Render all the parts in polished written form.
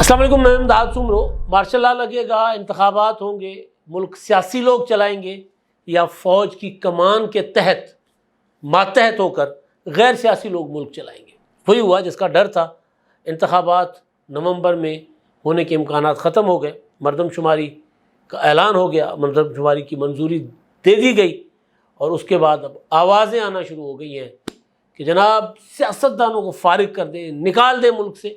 السلام علیکم، میں امداد سمرو۔ مارشل لا لگے گا، انتخابات ہوں گے، ملک سیاسی لوگ چلائیں گے یا فوج کی کمان کے تحت ماتحت ہو کر غیر سیاسی لوگ ملک چلائیں گے؟ وہی ہوا جس کا ڈر تھا۔ انتخابات نومبر میں ہونے کے امکانات ختم ہو گئے، مردم شماری کا اعلان ہو گیا، مردم شماری کی منظوری دے دی گئی، اور اس کے بعد اب آوازیں آنا شروع ہو گئی ہیں کہ جناب سیاستدانوں کو فارغ کر دیں، نکال دیں ملک سے،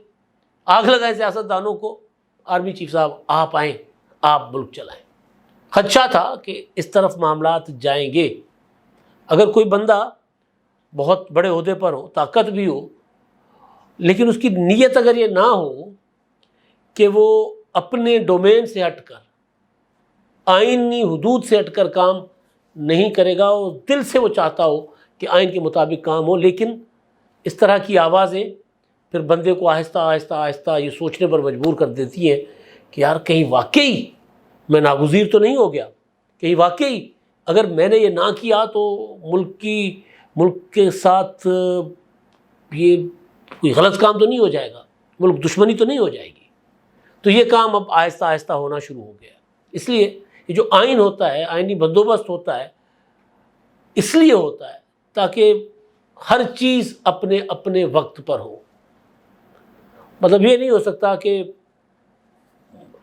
آگ لگائیں سیاستدانوں کو، آرمی چیف صاحب آپ آئیں، آپ ملک چلائیں۔ خدشہ تھا کہ اس طرف معاملات جائیں گے۔ اگر کوئی بندہ بہت بڑے عہدے پر ہو، طاقت بھی ہو، لیکن اس کی نیت اگر یہ نہ ہو کہ وہ اپنے ڈومین سے ہٹ کر، آئینی حدود سے ہٹ کر کام نہیں کرے گا، اور دل سے وہ چاہتا ہو کہ آئین کے مطابق کام ہو، لیکن اس طرح کی آوازیں پھر بندے کو آہستہ آہستہ آہستہ یہ سوچنے پر مجبور کر دیتی ہیں کہ یار کہیں واقعی میں ناگزیر تو نہیں ہو گیا، کہیں واقعی اگر میں نے یہ نہ کیا تو ملک کے ساتھ یہ کوئی غلط کام تو نہیں ہو جائے گا، ملک دشمنی تو نہیں ہو جائے گی۔ تو یہ کام اب آہستہ آہستہ ہونا شروع ہو گیا۔ اس لیے یہ جو آئین ہوتا ہے، آئینی بندوبست ہوتا ہے، اس لیے ہوتا ہے تاکہ ہر چیز اپنے اپنے وقت پر ہو۔ مطلب یہ نہیں ہو سکتا کہ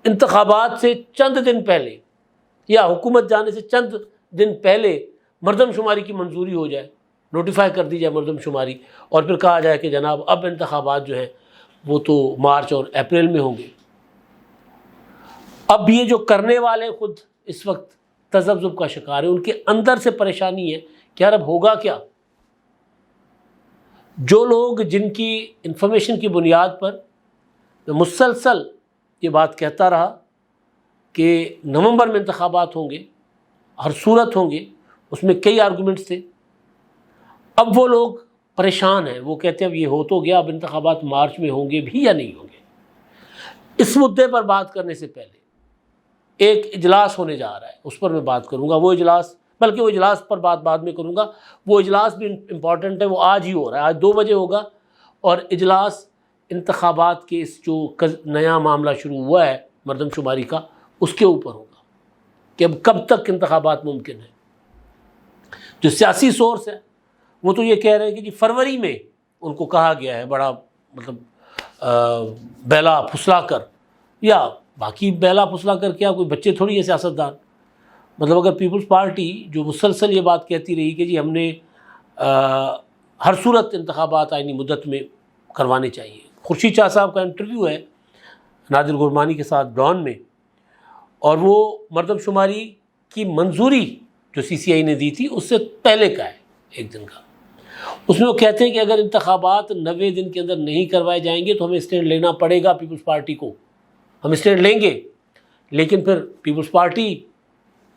انتخابات سے چند دن پہلے یا حکومت جانے سے چند دن پہلے مردم شماری کی منظوری ہو جائے، نوٹیفائی کر دی جائے مردم شماری، اور پھر کہا جائے کہ جناب اب انتخابات جو ہیں وہ تو مارچ اور اپریل میں ہوں گے۔ اب یہ جو کرنے والے خود اس وقت تذبذب کا شکار ہیں، ان کے اندر سے پریشانی ہے کہ یار اب ہوگا کیا۔ جو لوگ جن کی انفارمیشن کی بنیاد پر میں مسلسل یہ بات کہتا رہا کہ نومبر میں انتخابات ہوں گے، ہر صورت ہوں گے، اس میں کئی آرگومنٹس تھے، اب وہ لوگ پریشان ہیں۔ وہ کہتے ہیں اب یہ ہو تو گیا، اب انتخابات مارچ میں ہوں گے بھی یا نہیں ہوں گے۔ اس مدعے پر بات کرنے سے پہلے ایک اجلاس ہونے جا رہا ہے، اس پر میں بات کروں گا۔ وہ اجلاس، بلکہ وہ اجلاس پر بات بعد میں کروں گا، وہ اجلاس بھی امپورٹنٹ ہے، وہ آج ہی ہو رہا ہے، آج 2 بجے ہوگا، اور اجلاس انتخابات کے اس جو نیا معاملہ شروع ہوا ہے مردم شماری کا، اس کے اوپر ہوگا کہ اب کب تک انتخابات ممکن ہے۔ جو سیاسی سورس ہے وہ تو یہ کہہ رہے ہیں کہ جی فروری میں ان کو کہا گیا ہے، بڑا مطلب بیلا پھسلا کر، یا باقی بیلا پھسلا کر کیا، کوئی بچے تھوڑی ہے سیاستدان۔ مطلب اگر پیپلز پارٹی جو مسلسل یہ بات کہتی رہی کہ جی ہم نے ہر صورت انتخابات آئینی مدت میں کروانے چاہیے۔ خورشید شاہ صاحب کا انٹرویو ہے نادر گرمانی کے ساتھ ڈان میں، اور وہ مردم شماری کی منظوری جو سی سی آئی نے دی تھی اس سے پہلے کا ہے، 1 دن کا۔ اس میں وہ کہتے ہیں کہ اگر انتخابات 90 دن کے اندر نہیں کروائے جائیں گے تو ہمیں اسٹینڈ لینا پڑے گا پیپلز پارٹی کو، ہم اسٹینڈ لیں گے۔ لیکن پھر پیپلز پارٹی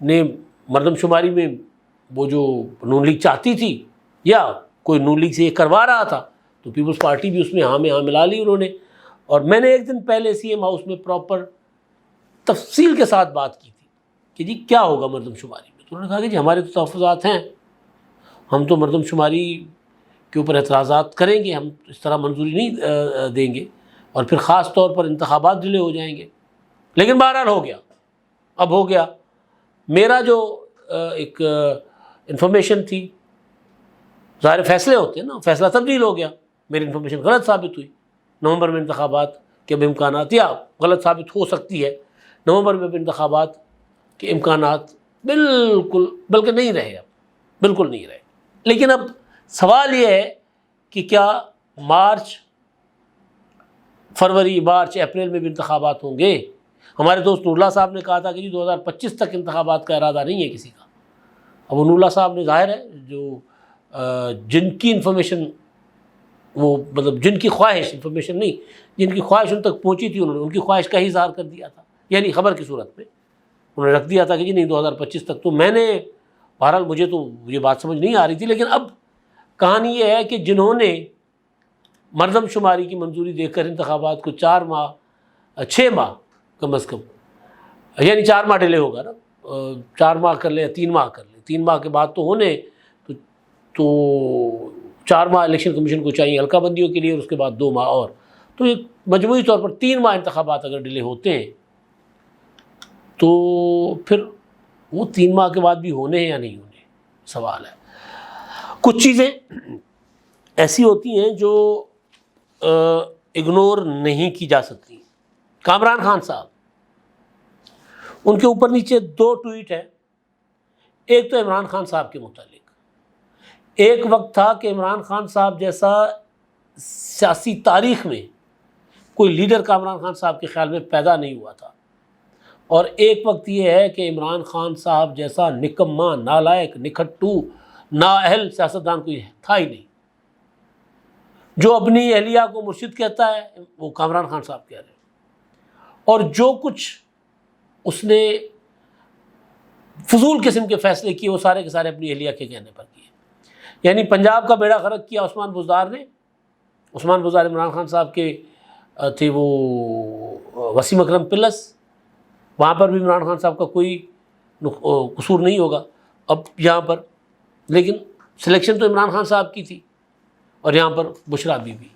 نے مردم شماری میں وہ جو نون لیگ چاہتی تھی، یا کوئی نون لیگ سے یہ کروا رہا تھا، تو پیپلز پارٹی بھی اس میں ہاں ملا لی انہوں نے۔ اور میں نے 1 دن پہلے سی ایم ہاؤس میں پراپر تفصیل کے ساتھ بات کی تھی کہ جی کیا ہوگا مردم شماری میں۔ تو انہوں نے کہا کہ جی ہمارے تو تحفظات ہیں، ہم تو مردم شماری کے اوپر اعتراضات کریں گے، ہم اس طرح منظوری نہیں دیں گے، اور پھر خاص طور پر انتخابات ڈیلے ہو جائیں گے۔ لیکن بہرحال ہو گیا، اب ہو گیا۔ میرا جو ایک انفارمیشن تھی، ظاہر فیصلے ہوتے ہیں نا، فیصلہ تبدیل ہو گیا، میری انفارمیشن غلط ثابت ہوئی۔ نومبر میں انتخابات کے اب امکانات، یا غلط ثابت ہو سکتی ہے، نومبر میں اب انتخابات کے امکانات بالکل، بلکہ نہیں رہے، اب بالکل نہیں رہے۔ لیکن اب سوال یہ ہے کہ کیا فروری، مارچ، اپریل میں بھی انتخابات ہوں گے؟ ہمارے دوست نور اللہ صاحب نے کہا تھا کہ جی 2025 تک انتخابات کا ارادہ نہیں ہے کسی کا۔ اب وہ نور اللہ صاحب نے، ظاہر ہے جو جن کی انفارمیشن، وہ مطلب جن کی خواہش، انفارمیشن نہیں، جن کی خواہش ان تک پہنچی تھی، انہوں نے ان کی خواہش کا ہی اظہار کر دیا تھا، یعنی خبر کی صورت میں انہوں نے رکھ دیا تھا کہ جی نہیں 2025 تک۔ تو میں نے، بہرحال مجھے تو یہ بات سمجھ نہیں آ رہی تھی، لیکن اب کہانی یہ ہے کہ جنہوں نے مردم شماری کی منظوری دے کر انتخابات کو 6 ماہ کم از کم، یعنی 4 ماہ ڈیلے ہوگا نا، 4 ماہ کر لیں یا 3 ماہ کر لیں، 3 ماہ کے بعد تو ہونے، تو 4 ماہ الیکشن کمیشن کو چاہیے حلقہ بندیوں کے لیے، اور اس کے بعد 2 ماہ اور، تو یہ مجموعی طور پر 3 ماہ انتخابات اگر ڈیلے ہوتے ہیں تو پھر وہ 3 ماہ کے بعد بھی ہونے ہیں یا نہیں ہونے، سوال ہے۔ کچھ چیزیں ایسی ہوتی ہیں جو اگنور نہیں کی جا سکتی۔ کامران خان صاحب، ان کے اوپر نیچے 2 ٹویٹ ہیں۔ ایک تو عمران خان صاحب کے متعلق، ایک وقت تھا کہ عمران خان صاحب جیسا سیاسی تاریخ میں کوئی لیڈر کامران خان صاحب کے خیال میں پیدا نہیں ہوا تھا، اور ایک وقت یہ ہے کہ عمران خان صاحب جیسا نکما، نالائق، نکھٹو، نااہل سیاستدان کوئی تھا ہی نہیں۔ جو اپنی اہلیہ کو مرشد کہتا ہے وہ کامران خان صاحب کہہ رہے ہیں، اور جو کچھ اس نے فضول قسم کے فیصلے کیے وہ سارے کے سارے اپنی اہلیہ کے کہنے پر کیے۔ یعنی پنجاب کا بیڑا غرق کیا عثمان بزدار نے۔ عثمان بزدار عمران خان صاحب کے تھے، وہ وسیم اکرم پلس، وہاں پر بھی عمران خان صاحب کا کوئی قصور نہیں ہوگا اب یہاں پر، لیکن سلیکشن تو عمران خان صاحب کی تھی، اور یہاں پر بشرا بی بی،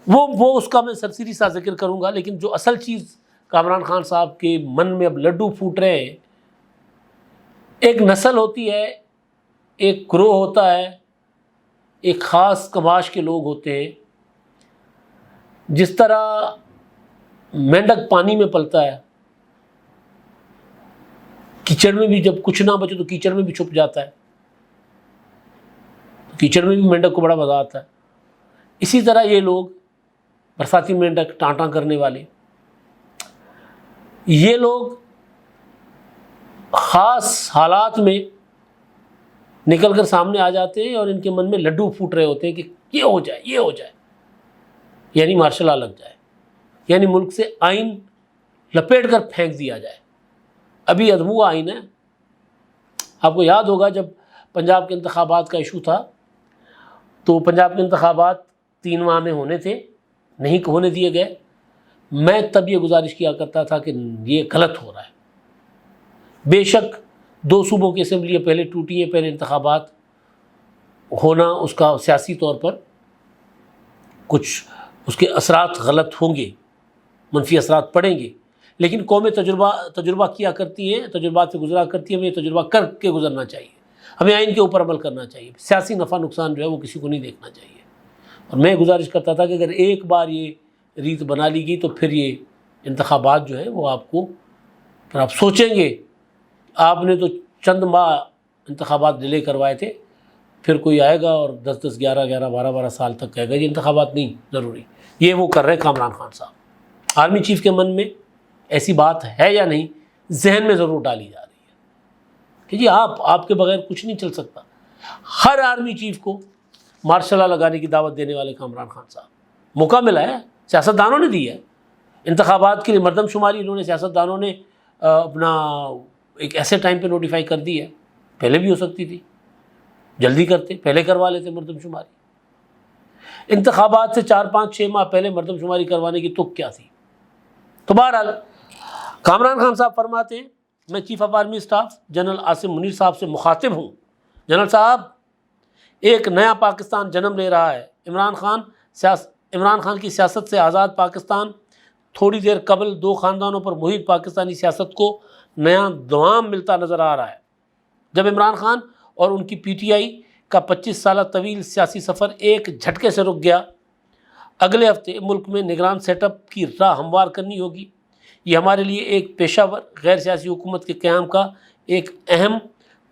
وہ اس کا میں سرسری سا ذکر کروں گا۔ لیکن جو اصل چیز کامران خان صاحب کے من میں اب لڈو پھوٹ رہے ہیں، ایک نسل ہوتی ہے، ایک گروہ ہوتا ہے، ایک خاص کماش کے لوگ ہوتے ہیں۔ جس طرح مینڈک پانی میں پلتا ہے، کیچڑ میں بھی جب کچھ نہ بچے تو کیچڑ میں بھی چھپ جاتا ہے، کیچڑ میں بھی مینڈک کو بڑا مزہ آتا ہے۔ اسی طرح یہ لوگ برساتی مینڈک، ٹانٹاں کرنے والے، یہ لوگ خاص حالات میں نکل کر سامنے آ جاتے ہیں، اور ان کے من میں لڈو پھوٹ رہے ہوتے ہیں کہ یہ ہو جائے، یہ ہو جائے، یعنی مارشل لا لگ جائے، یعنی ملک سے آئین لپیٹ کر پھینک دیا جائے۔ ابھی ادھموا آئین ہے۔ آپ کو یاد ہوگا جب پنجاب کے انتخابات کا ایشو تھا تو پنجاب کے انتخابات 3 ماہ میں ہونے تھے، نہیں ہونے دیے گئے۔ میں تب یہ گزارش کیا کرتا تھا کہ یہ غلط ہو رہا ہے۔ بے شک 2 صوبوں کی اسمبلیاں پہلے ٹوٹی ہیں، پہلے انتخابات ہونا اس کا سیاسی طور پر کچھ اس کے اثرات غلط ہوں گے، منفی اثرات پڑیں گے، لیکن قومیں تجربہ کیا کرتی ہیں، تجربات سے گزرا کرتی ہیں۔ ہمیں یہ تجربہ کر کے گزرنا چاہیے، ہمیں آئین کے اوپر عمل کرنا چاہیے۔ سیاسی نفع نقصان جو ہے وہ کسی کو نہیں دیکھنا چاہیے۔ اور میں گزارش کرتا تھا کہ اگر ایک بار یہ ریت بنا لی گئی تو پھر یہ انتخابات جو ہیں وہ آپ کو، پھر آپ سوچیں گے، آپ نے تو چند ماہ انتخابات ڈیلے کروائے تھے، پھر کوئی آئے گا اور 10 11 12 سال تک کہے گا یہ انتخابات نہیں ضروری۔ یہ وہ کر رہے کامران خان صاحب۔ آرمی چیف کے من میں ایسی بات ہے یا نہیں، ذہن میں ضرور ڈالی جا رہی ہے کہ جی آپ کے بغیر کچھ نہیں چل سکتا۔ ہر آرمی چیف کو مارشل لا لگانے کی دعوت دینے والے کامران خان صاحب، موقع ملا ہے، سیاستدانوں نے دی ہے۔ انتخابات کے لیے مردم شماری انہوں نے، سیاستدانوں نے اپنا ایک ایسے ٹائم پہ نوٹیفائی کر دی ہے، پہلے بھی ہو سکتی تھی، جلدی کرتے، پہلے کروا لیتے مردم شماری۔ انتخابات سے 4 5 6 ماہ پہلے مردم شماری کروانے کی تک کیا تھی؟ تو بہرحال کامران خان صاحب فرماتے ہیں، میں chief of army staff general Asim Munir صاحب سے مخاطب ہوں، جنرل صاحب ایک نیا پاکستان جنم لے رہا ہے۔ عمران خان کی سیاست سے آزاد پاکستان تھوڑی دیر قبل 2 خاندانوں پر محیط پاکستانی سیاست کو نیا دوام ملتا نظر آ رہا ہے۔ جب عمران خان اور ان کی پی ٹی آئی کا 25 سالہ طویل سیاسی سفر ایک جھٹکے سے رک گیا، اگلے ہفتے ملک میں نگران سیٹ اپ کی راہ ہموار کرنی ہوگی۔ یہ ہمارے لیے ایک پیشہ ور غیر سیاسی حکومت کے قیام کا ایک اہم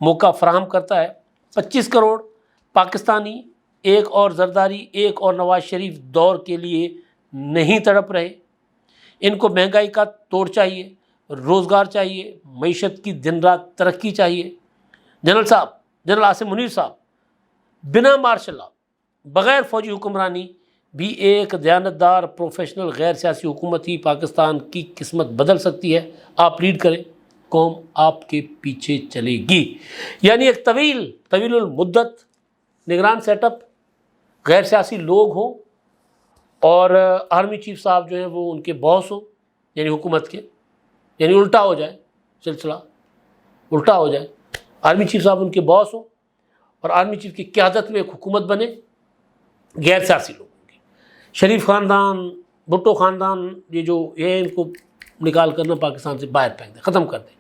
موقع فراہم کرتا ہے۔ 25 کروڑ پاکستانی ایک اور زرداری، ایک اور نواز شریف دور کے لیے نہیں تڑپ رہے۔ ان کو مہنگائی کا توڑ چاہیے، روزگار چاہیے، معیشت کی دن رات ترقی چاہیے۔ جنرل صاحب، جنرل عاصم منیر صاحب، بنا مارشل لا، بغیر فوجی حکمرانی بھی ایک دیانتدار پروفیشنل غیر سیاسی حکومت ہی پاکستان کی قسمت بدل سکتی ہے۔ آپ لیڈ کریں، قوم آپ کے پیچھے چلے گی۔ یعنی ایک طویل المدت نگران سیٹ اپ، غیر سیاسی لوگ ہوں، اور آرمی چیف صاحب جو ہیں وہ ان کے باس ہوں، یعنی حکومت کے، یعنی الٹا ہو جائے، سلسلہ الٹا ہو جائے، آرمی چیف صاحب ان کے باس ہوں اور آرمی چیف کی قیادت میں ایک حکومت بنے غیر سیاسی لوگوں کی۔ شریف خاندان، بھٹو خاندان یہ جو ہے ان کو نکال کرنا پاکستان سے باہر پھینک دیں، ختم کر دیں.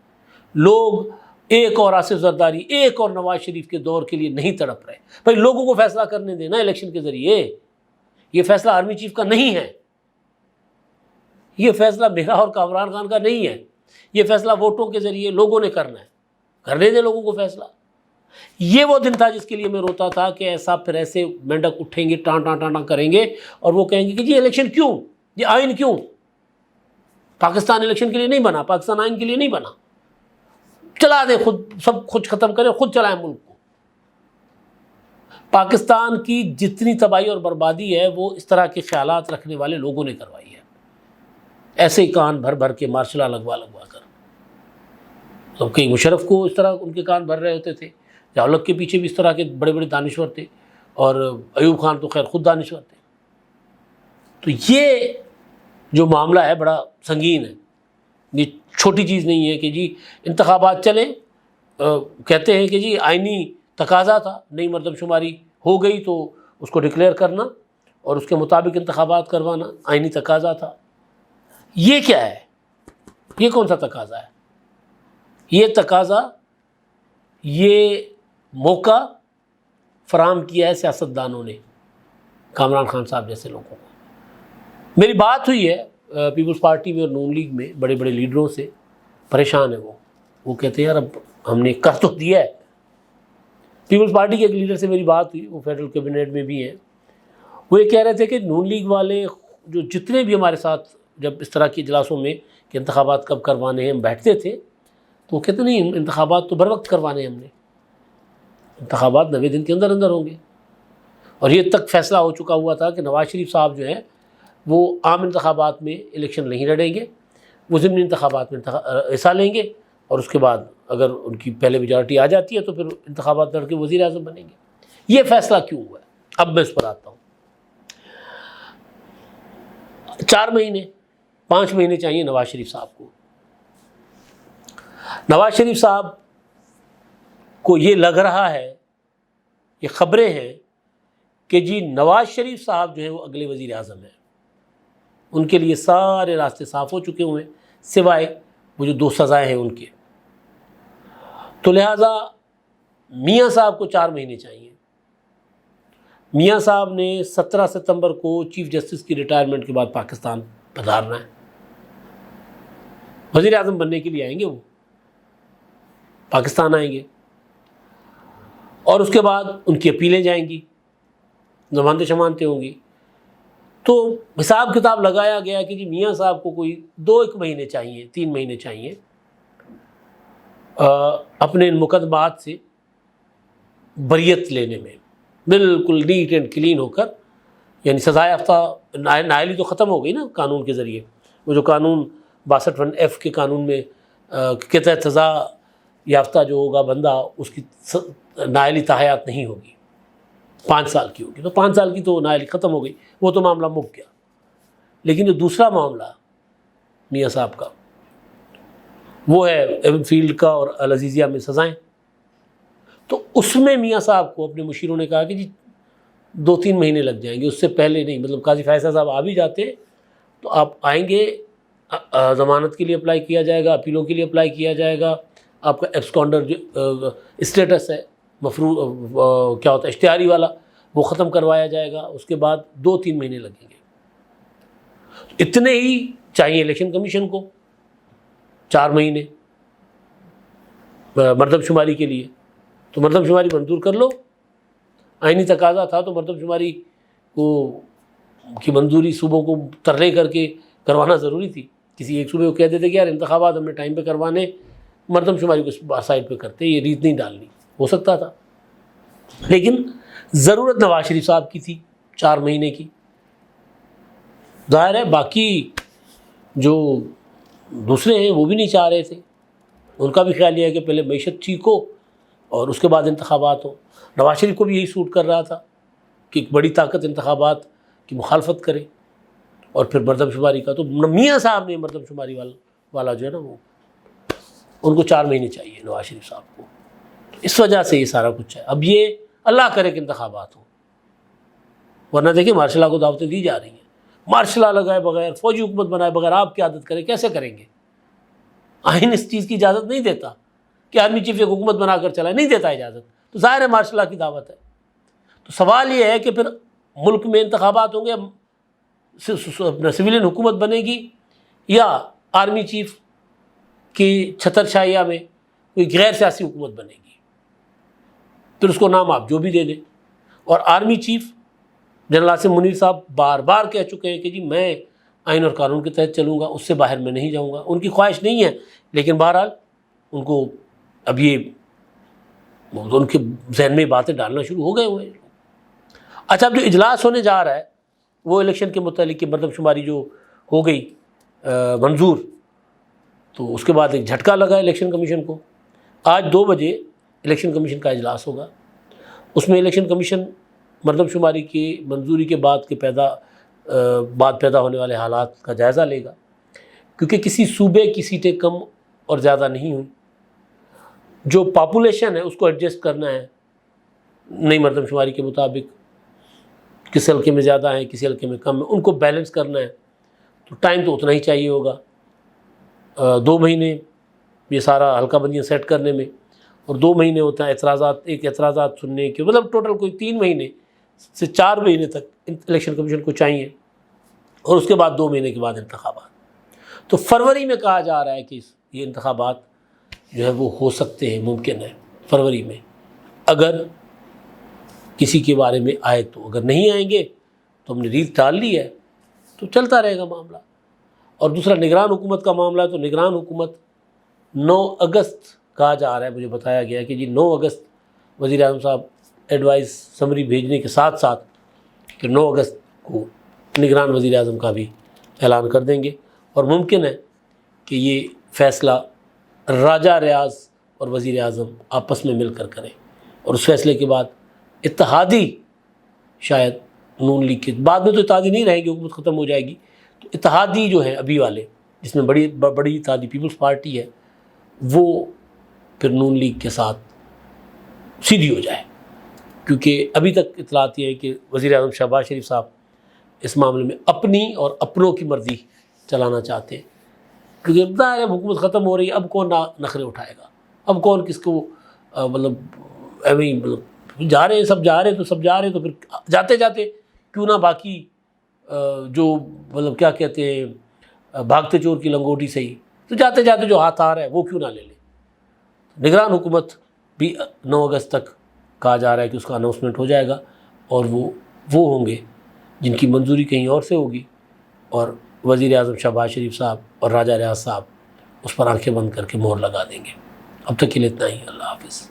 لوگ ایک اور آصف زرداری، ایک اور نواز شریف کے دور کے لیے نہیں تڑپ رہے. بھائی لوگوں کو فیصلہ کرنے دینا الیکشن کے ذریعے. یہ فیصلہ آرمی چیف کا نہیں ہے، یہ فیصلہ میرا اور کامران خان کا نہیں ہے. یہ فیصلہ ووٹوں کے ذریعے لوگوں نے کرنا ہے. کرنے دیں لوگوں کو فیصلہ. یہ وہ دن تھا جس کے لیے میں روتا تھا کہ ایسا پھر ایسے مینڈک اٹھیں گے، ٹان ٹان ٹان ٹان کریں گے اور وہ کہیں گے کہ جی الیکشن کیوں، یہ آئین کیوں. پاکستان الیکشن کے لیے نہیں بنا، پاکستان آئین کے لیے نہیں بنا. چلا دیں خود، سب خود ختم کریں، خود چلائیں ملک کو. پاکستان کی جتنی تباہی اور بربادی ہے وہ اس طرح کے خیالات رکھنے والے لوگوں نے کروائی ہے. ایسے ہی کان بھر بھر کے مارشل لگوا کر. تو کئی مشرف کو اس طرح ان کے کان بھر رہے ہوتے تھے، جاولک کے پیچھے بھی اس طرح کے بڑے بڑے دانشور تھے، اور ایوب خان تو خیر خود دانشور تھے. تو یہ جو معاملہ ہے بڑا سنگین ہے. یہ چھوٹی چیز نہیں ہے کہ جی انتخابات چلیں، کہتے ہیں کہ جی آئینی تقاضا تھا، نئی مردم شماری ہو گئی تو اس کو ڈکلیئر کرنا اور اس کے مطابق انتخابات کروانا آئینی تقاضا تھا. یہ کیا ہے؟ یہ کون سا تقاضا ہے؟ یہ تقاضا، یہ موقع فراہم کیا ہے سیاستدانوں نے، کامران خان صاحب جیسے لوگوں کو. میری بات ہوئی ہے پیپلز پارٹی میں اور نون لیگ میں بڑے بڑے لیڈروں سے، پریشان ہیں وہ کہتے ہیں یار اب ہم نے کر تو دیا ہے. پیپلز پارٹی کے ایک لیڈر سے میری بات ہوئی، وہ فیڈرل کیبنٹ میں بھی ہیں. وہ یہ کہہ رہے تھے کہ نون لیگ والے جو جتنے بھی ہمارے ساتھ جب اس طرح کے اجلاسوں میں کہ انتخابات کب کروانے ہیں ہم بیٹھتے تھے، تو وہ کہتے نہیں انتخابات تو بر وقت کروانے ہم نے، انتخابات 90 دن کے اندر اندر ہوں گے. اور یہ تک فیصلہ ہو چکا ہوا تھا کہ نواز شریف صاحب جو ہیں وہ عام انتخابات میں الیکشن نہیں لڑیں گے، وہ ضمنی انتخابات میں حصہ لیں گے، اور اس کے بعد اگر ان کی پہلے میجارٹی آ جاتی ہے تو پھر انتخابات لڑ کے وزیر اعظم بنیں گے. یہ فیصلہ کیوں ہوا ہے؟ اب میں اس پر آتا ہوں. 4 مہینے 5 مہینے چاہیے نواز شریف صاحب کو. نواز شریف صاحب کو یہ لگ رہا ہے، یہ خبریں ہیں کہ جی نواز شریف صاحب جو ہے وہ اگلے وزیر اعظم ہیں. ان کے لیے سارے راستے صاف ہو چکے ہوئے ہیں سوائے وہ جو 2 سزائیں ہیں ان کے. تو لہٰذا میاں صاحب کو 4 مہینے چاہیے. میاں صاحب نے 17 ستمبر کو چیف جسٹس کی ریٹائرمنٹ کے بعد پاکستان پدھارنا ہے. وزیر اعظم بننے کے لیے آئیں گے، وہ پاکستان آئیں گے، اور اس کے بعد ان کی اپیلیں جائیں گی، ضمانتیں شمانتیں ہوں گی. تو حساب کتاب لگایا گیا کہ جی میاں صاحب کو کوئی 2-1 مہینے چاہیے، 3 مہینے چاہیے اپنے ان مقدمات سے بریت لینے میں، بالکل نیٹ اینڈ کلین ہو کر. یعنی سزا یافتہ نااہلی تو ختم ہو گئی نا قانون کے ذریعے. وہ جو قانون 62(1) کے قانون میں کے تحت سزا یافتہ جو ہوگا بندہ، اس کی نااہلی تاحیات نہیں ہوگی، 5 سال کی ہوگی. تو 5 سال کی تو نااہلی ختم ہو گئی، وہ تو معاملہ مک گیا. لیکن جو دوسرا معاملہ میاں صاحب کا وہ ہے ایون فیلڈ کا اور العزیزیہ میں سزائیں. تو اس میں میاں صاحب کو اپنے مشیروں نے کہا کہ جی 2-3 مہینے لگ جائیں گے، اس سے پہلے نہیں. مطلب قاضی فیصل صاحب آ بھی جاتے تو آپ آئیں گے، ضمانت کے لیے اپلائی کیا جائے گا، اپیلوں کے لیے اپلائی کیا جائے گا، آپ کا ایبسکانڈر جو اسٹیٹس ہے کیا ہوتا ہے اشتہاری والا، وہ ختم کروایا جائے گا. اس کے بعد 2-3 مہینے لگیں گے. اتنے ہی چاہیے الیکشن کمیشن کو، 4 مہینے مردم شماری کے لیے. تو مردم شماری منظور کر لو. آئینی تقاضا تھا تو مردم شماری کی منظوری صوبوں کو ترلے کر کے کروانا ضروری تھی. کسی ایک صوبے کو کہہ دیتے کہ یار انتخابات ہم نے ٹائم پہ کروانے، مردم شماری کو سائڈ پہ کرتے، یہ ریت نہیں ڈالنی. ہو سکتا تھا، لیکن ضرورت نواز شریف صاحب کی تھی 4 مہینے کی. ظاہر ہے باقی جو دوسرے ہیں وہ بھی نہیں چاہ رہے تھے. ان کا بھی خیال یہ ہے کہ پہلے معیشت ٹھیک ہو اور اس کے بعد انتخابات ہو. نواز شریف کو بھی یہی سوٹ کر رہا تھا کہ ایک بڑی طاقت انتخابات کی مخالفت کرے اور پھر مردم شماری کا. تو میاں صاحب نے مردم شماری والا جو ہے نا، وہ ان کو 4 مہینے چاہیے نواز شریف صاحب کو. اس وجہ سے یہ سارا کچھ ہے. اب یہ اللہ کرے کہ انتخابات ہوں، ورنہ دیکھیں مارشل لا کو دعوتیں دی جا رہی ہیں. مارشل لا لگائے بغیر، فوجی حکومت بنائے بغیر آپ قیادت کریں، کیسے کریں گے؟ آئین اس چیز کی اجازت نہیں دیتا کہ آرمی چیف ایک حکومت بنا کر چلائے، نہیں دیتا اجازت، تو ظاہر ہے مارشل لا کی دعوت ہے۔ تو سوال یہ ہے کہ پھر ملک میں انتخابات ہوں گے، اپنا سویلین حکومت بنے گی، یا آرمی چیف کی چھتر چھایا میں کوئی غیر سیاسی حکومت بنے گی؟ پھر اس کو نام آپ جو بھی دے دیں۔ اور army chief general Asim Munir صاحب بار بار کہہ چکے ہیں کہ جی میں آئین اور قانون کے تحت چلوں گا، اس سے باہر میں نہیں جاؤں گا۔ ان کی خواہش نہیں ہے، لیکن بہرحال ان کو اب یہ ان کے ذہن میں باتیں ڈالنا شروع ہو گئے ہوئے ہیں۔ اچھا، اب جو اجلاس ہونے جا رہا ہے وہ الیکشن کے متعلق مردم شماری جو ہو گئی منظور، تو اس کے بعد ایک جھٹکا لگا الیکشن کمیشن کو۔ آج 2 بجے الیکشن کمیشن کا اجلاس ہوگا، اس میں الیکشن کمیشن مردم شماری کی منظوری کے بعد پیدا ہونے والے حالات کا جائزہ لے گا، کیونکہ کسی صوبے کی سیٹیں کم اور زیادہ نہیں ہوئی، جو پاپولیشن ہے اس کو ایڈجسٹ کرنا ہے نئی مردم شماری کے مطابق، کس حلقے میں زیادہ ہیں کسی حلقے میں کم ہیں، ان کو بیلنس کرنا ہے، تو ٹائم تو اتنا ہی چاہیے ہوگا، 2 مہینے یہ سارا حلقہ بندیاں سیٹ کرنے میں، اور 2 مہینے ہوتا ہے اعتراضات سننے کے، مطلب ٹوٹل کوئی 3 مہینے سے 4 مہینے تک الیکشن کمیشن کو چاہیے، اور اس کے بعد 2 مہینے کے بعد انتخابات۔ تو فروری میں کہا جا رہا ہے کہ یہ انتخابات جو ہے وہ ہو سکتے ہیں، ممکن ہے فروری میں، اگر کسی کے بارے میں آئے تو۔ اگر نہیں آئیں گے تو ہم نے ریت ٹال لی ہے تو چلتا رہے گا معاملہ۔ اور دوسرا نگران حکومت کا معاملہ ہے، تو نگران حکومت 9 اگست کہا جا رہا ہے، مجھے بتایا گیا کہ جی 9 اگست وزیر اعظم صاحب ایڈوائز سمری بھیجنے کے ساتھ ساتھ کہ 9 اگست کو نگران وزیر اعظم کا بھی اعلان کر دیں گے، اور ممکن ہے کہ یہ فیصلہ راجہ ریاض اور وزیر اعظم آپس میں مل کر کریں، اور اس فیصلے کے بعد اتحادی شاید نون لیگ کے بعد میں تو اتحادی نہیں رہیں گے، حکومت ختم ہو جائے گی، تو اتحادی جو ہے ابھی والے، جس میں بڑی اتحادی پیپلز پارٹی ہے، وہ پھر نون لیگ کے ساتھ سیدھی ہو جائے، کیونکہ ابھی تک اطلاعات یہ ہے کہ وزیر اعظم شہباز شریف صاحب اس معاملے میں اپنی اور اپنوں کی مرضی چلانا چاہتے ہیں، کیونکہ ظاہر ہے حکومت ختم ہو رہی ہے، اب کون نخرے اٹھائے گا، اب کون کس کو مطلب جا رہے ہیں، سب جا رہے ہیں تو پھر جاتے جاتے کیوں نہ باقی جو مطلب کیا کہتے ہیں بھاگتے چور کی لنگوٹی سے ہی، تو جاتے جاتے جو ہاتھ آ رہا ہے وہ کیوں نہ لے لیں۔ نگران حکومت بھی 9 اگست تک کہا جا رہا ہے کہ اس کا اناؤنسمنٹ ہو جائے گا، اور وہ ہوں گے جن کی منظوری کہیں اور سے ہوگی، اور وزیر اعظم شہباز شریف صاحب اور راجہ ریاض صاحب اس پر آنکھیں بند کر کے مہر لگا دیں گے۔ اب تک کے لیے اتنا ہی، اللہ حافظ۔